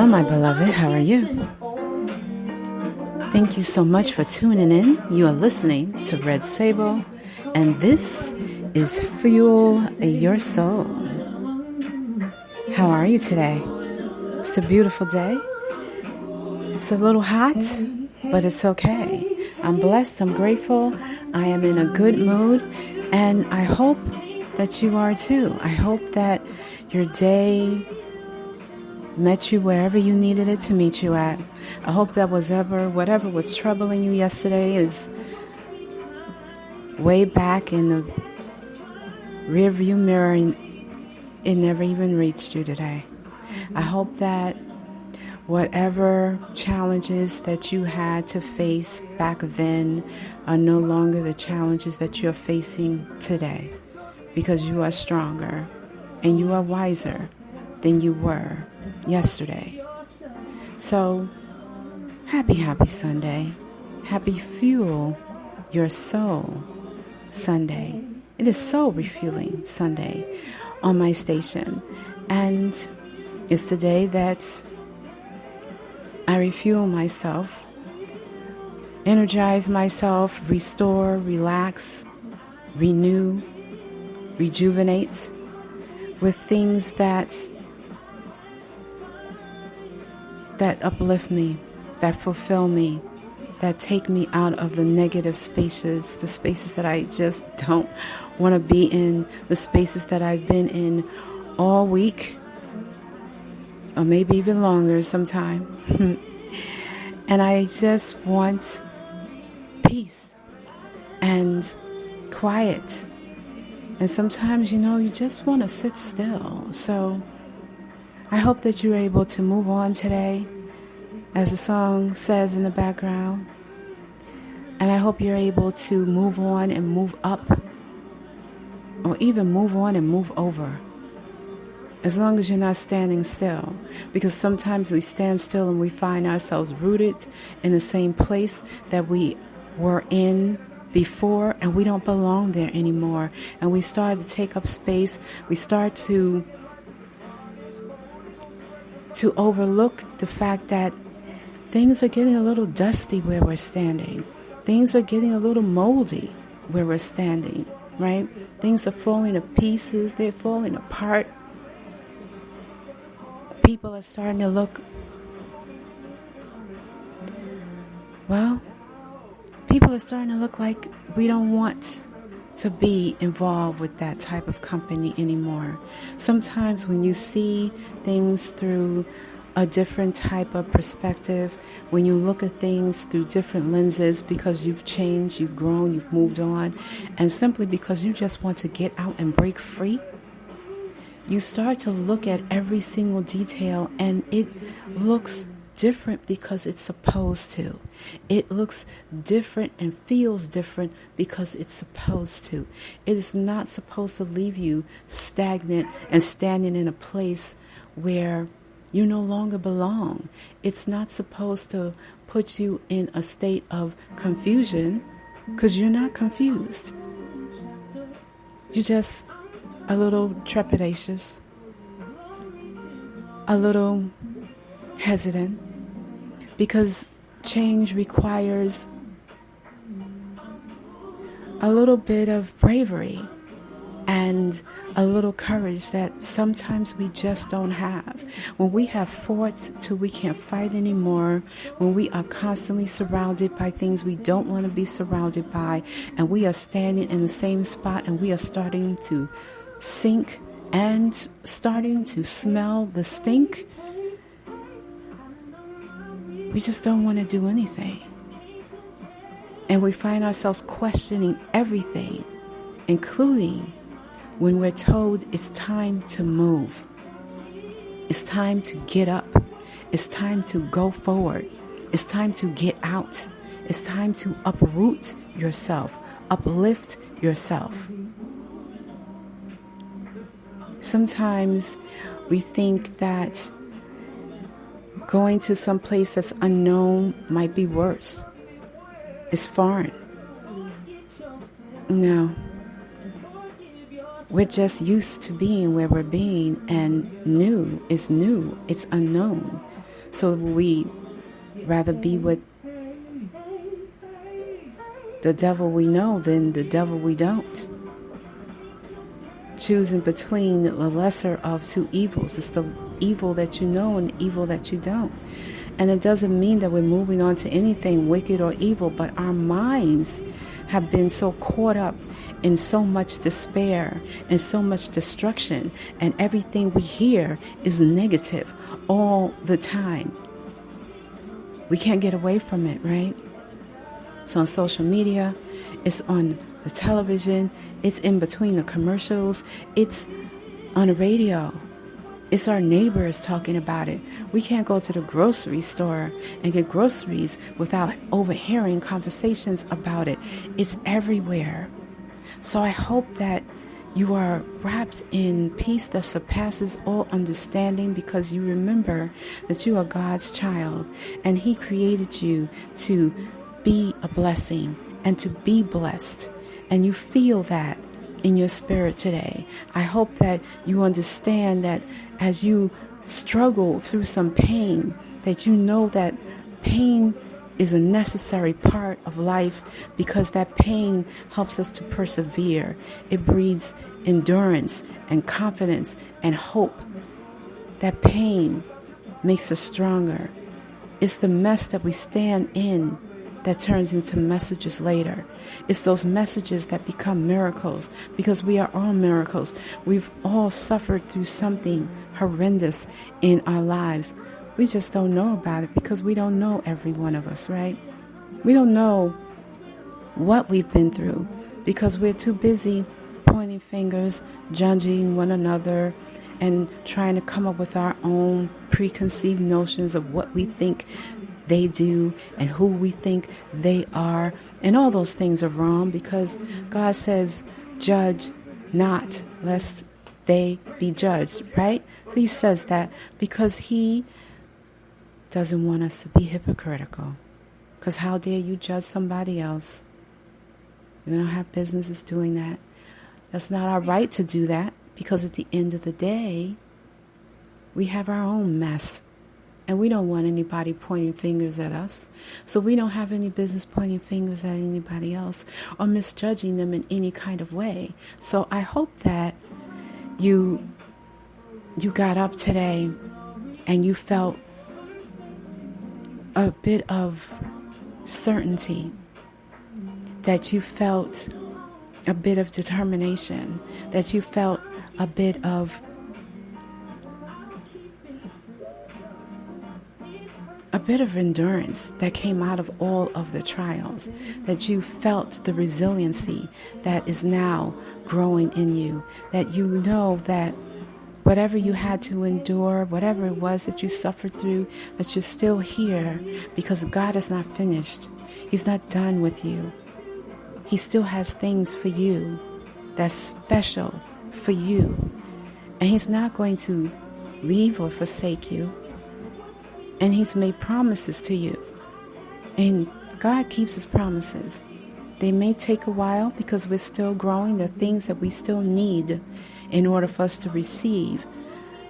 Hello, my beloved. How are you? Thank you so much for tuning in. You are listening to Red SABLE, and this is Fuel Your Soul. How are you today? It's a beautiful day. It's a little hot, but it's okay. I'm blessed. I'm grateful. I am in a good mood, and I hope that you are too. I hope that your day met you wherever you needed it to meet you at. I hope that whatever was troubling you yesterday is way back in the rearview mirror and it never even reached you today. I hope that whatever challenges that you had to face back then are no longer the challenges that you're facing today, because you are stronger and you are wiser than you were yesterday. So, happy Sunday. Happy Fuel Your Soul Sunday. It is Soul Refueling Sunday on my station. And it's the day that I refuel myself, energize myself, restore, relax, renew, rejuvenate with things that uplift me, that fulfill me, that take me out of the negative spaces, the spaces that I just don't want to be in, the spaces that I've been in all week, or maybe even longer sometime. And I just want peace and quiet. And sometimes, you just want to sit still. So I hope that you're able to move on today, as the song says in the background. And I hope you're able to move on and move up, or even move on and move over, as long as you're not standing still. Because sometimes we stand still and we find ourselves rooted in the same place that we were in before, and we don't belong there anymore. And we start to take up space. We start to overlook the fact that things are getting a little dusty where we're standing. Things are getting a little moldy where we're standing, right? Things are falling to pieces. They're falling apart. People are starting to look, like we don't want to be involved with that type of company anymore. Sometimes when you see things through a different type of perspective, when you look at things through different lenses, because you've changed, you've grown, you've moved on, and simply because you just want to get out and break free, you start to look at every single detail, and it looks different because it's supposed to. It looks different and feels different because it's supposed to. It is not supposed to leave you stagnant and standing in a place where you no longer belong. It's not supposed to put you in a state of confusion, because you're not confused. You're just a little trepidatious, a little hesitant, because change requires a little bit of bravery and a little courage that sometimes we just don't have. When we have fought till we can't fight anymore, when we are constantly surrounded by things we don't want to be surrounded by, and we are standing in the same spot and we are starting to sink and starting to smell the stink, we just don't want to do anything. And we find ourselves questioning everything, including when we're told it's time to move. It's time to get up. It's time to go forward. It's time to get out. It's time to uproot yourself, uplift yourself. Sometimes we think that going to some place that's unknown might be worse. It's foreign. No. We're just used to being where we're being, and new is new. It's unknown. So we rather be with the devil we know than the devil we don't. Choosing between the lesser of two evils. It's the evil that you know and the evil that you don't. And it doesn't mean that we're moving on to anything wicked or evil, but our minds have been so caught up in so much despair and so much destruction, and everything we hear is negative all the time. We can't get away from it, right? It's on social media, it's on the television, it's in between the commercials, it's on the radio. It's our neighbors talking about it. We can't go to the grocery store and get groceries without overhearing conversations about it. It's everywhere. So I hope that you are wrapped in peace that surpasses all understanding, because you remember that you are God's child and He created you to be a blessing and to be blessed. And you feel that in your spirit today. I hope that you understand that as you struggle through some pain, that you know that pain is a necessary part of life, because that pain helps us to persevere. It breeds endurance and confidence and hope. That pain makes us stronger. It's the mess that we stand in that turns into messages later. It's those messages that become miracles, because we are all miracles. We've all suffered through something horrendous in our lives. We just don't know about it because we don't know every one of us, right? We don't know what we've been through because we're too busy pointing fingers, judging one another, and trying to come up with our own preconceived notions of what we think they do and who we think they are. And all those things are wrong, because God says, judge not, lest they be judged, right? So He says that because He doesn't want us to be hypocritical. Because how dare you judge somebody else? We don't have businesses doing that. That's not our right to do that, because at the end of the day, we have our own mess. And we don't want anybody pointing fingers at us. So we don't have any business pointing fingers at anybody else or misjudging them in any kind of way. So I hope that you got up today and you felt a bit of certainty, that you felt a bit of determination, that you felt a bit of endurance that came out of all of the trials, that you felt the resiliency that is now growing in you, that you know that whatever you had to endure, whatever it was that you suffered through, that you're still here because God is not finished. He's not done with you. He still has things for you that's special for you. And He's not going to leave or forsake you. And He's made promises to you. And God keeps His promises. They may take a while because we're still growing. There are things that we still need in order for us to receive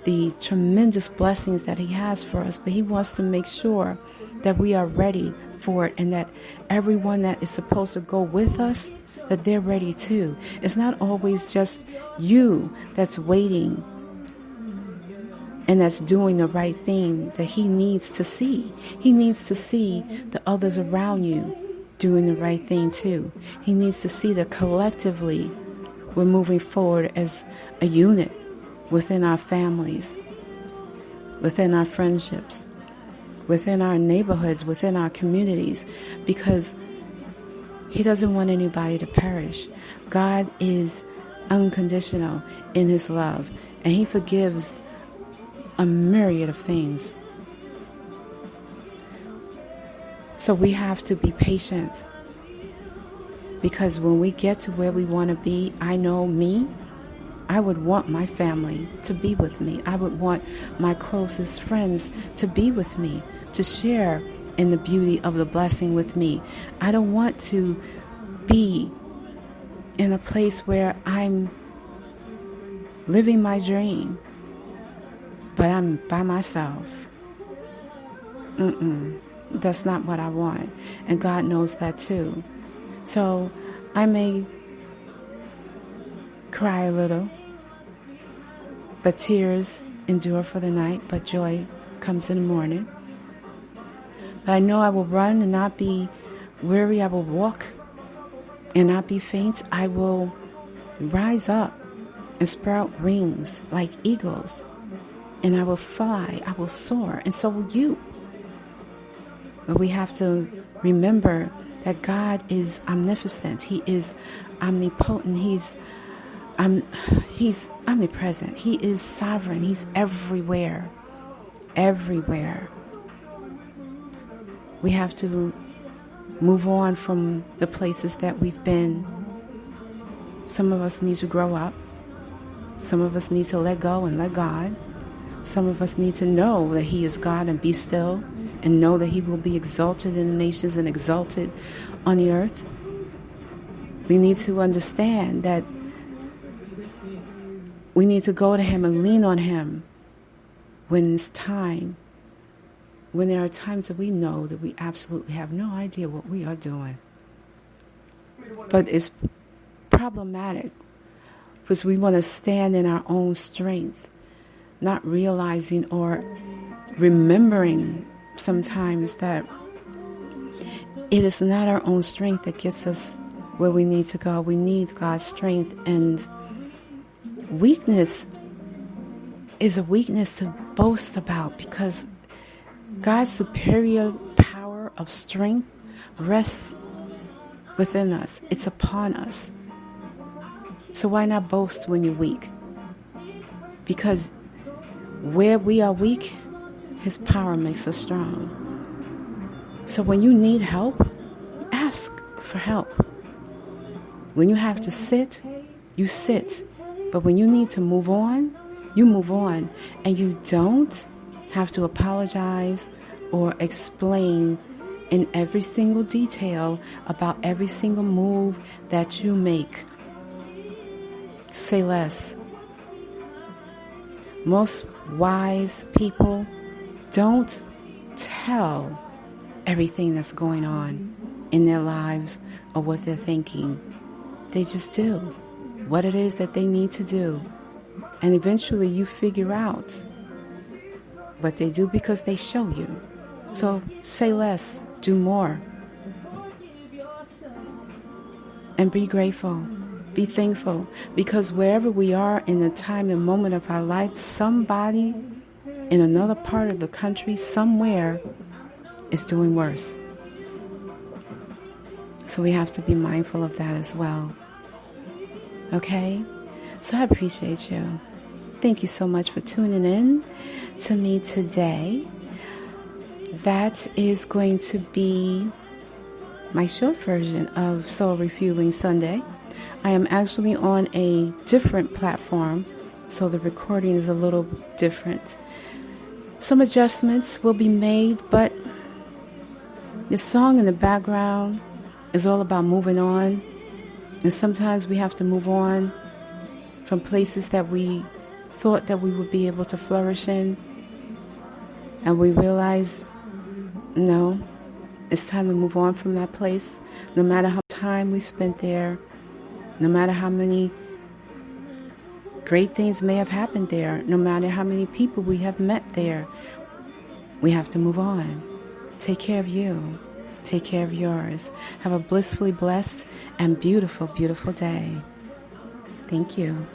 the tremendous blessings that He has for us. But He wants to make sure that we are ready for it, and that everyone that is supposed to go with us, that they're ready too. It's not always just you that's waiting and that's doing the right thing that He needs to see. He needs to see the others around you doing the right thing too. He needs to see that collectively we're moving forward as a unit within our families, within our friendships, within our neighborhoods, within our communities, because He doesn't want anybody to perish. God is unconditional in His love, and He forgives a myriad of things. So we have to be patient, because when we get to where we want to be, I know me, I would want my family to be with me. I would want my closest friends to be with me, to share in the beauty of the blessing with me. I don't want to be in a place where I'm living my dream, but I'm by myself. That's not what I want. And God knows that too. So I may cry a little, but tears endure for the night, but joy comes in the morning. But I know I will run and not be weary. I will walk and not be faint. I will rise up and sprout wings like eagles. And I will fly. I will soar. And so will you. But we have to remember that God is omnipotent. He is omnipotent. He's omnipresent. He is sovereign. He's everywhere. Everywhere. We have to move on from the places that we've been. Some of us need to grow up. Some of us need to let go and let God. Some of us need to know that He is God and be still and know that He will be exalted in the nations and exalted on the earth. We need to understand that we need to go to Him and lean on Him when it's time. When there are times that we know that we absolutely have no idea what we are doing. But it's problematic because we want to stand in our own strength, not realizing or remembering sometimes that it is not our own strength that gets us where we need to go. We need God's strength, and weakness is a weakness to boast about because God's superior power of strength rests within us. It's upon us. So why not boast when you're weak? Because where we are weak, His power makes us strong. So when you need help, ask for help. When you have to sit, you sit. But when you need to move on, you move on. And you don't have to apologize or explain in every single detail about every single move that you make. Say less. Most wise people don't tell everything that's going on in their lives or what they're thinking. They just do what it is that they need to do. And eventually you figure out what they do because they show you. So say less, do more. And be grateful, be thankful, because wherever we are in the time and moment of our life, somebody in another part of the country, somewhere, is doing worse. So we have to be mindful of that as well. Okay? So I appreciate you. Thank you so much for tuning in to me today. That is going to be my short version of Soul Refueling Sunday. I am actually on a different platform, so the recording is a little different. Some adjustments will be made, but the song in the background is all about moving on. And sometimes we have to move on from places that we thought that we would be able to flourish in. And we realize, no, it's time to move on from that place. No matter how much time we spent there, no matter how many great things may have happened there, no matter how many people we have met there, we have to move on. Take care of you. Take care of yours. Have a blissfully blessed and beautiful, beautiful day. Thank you.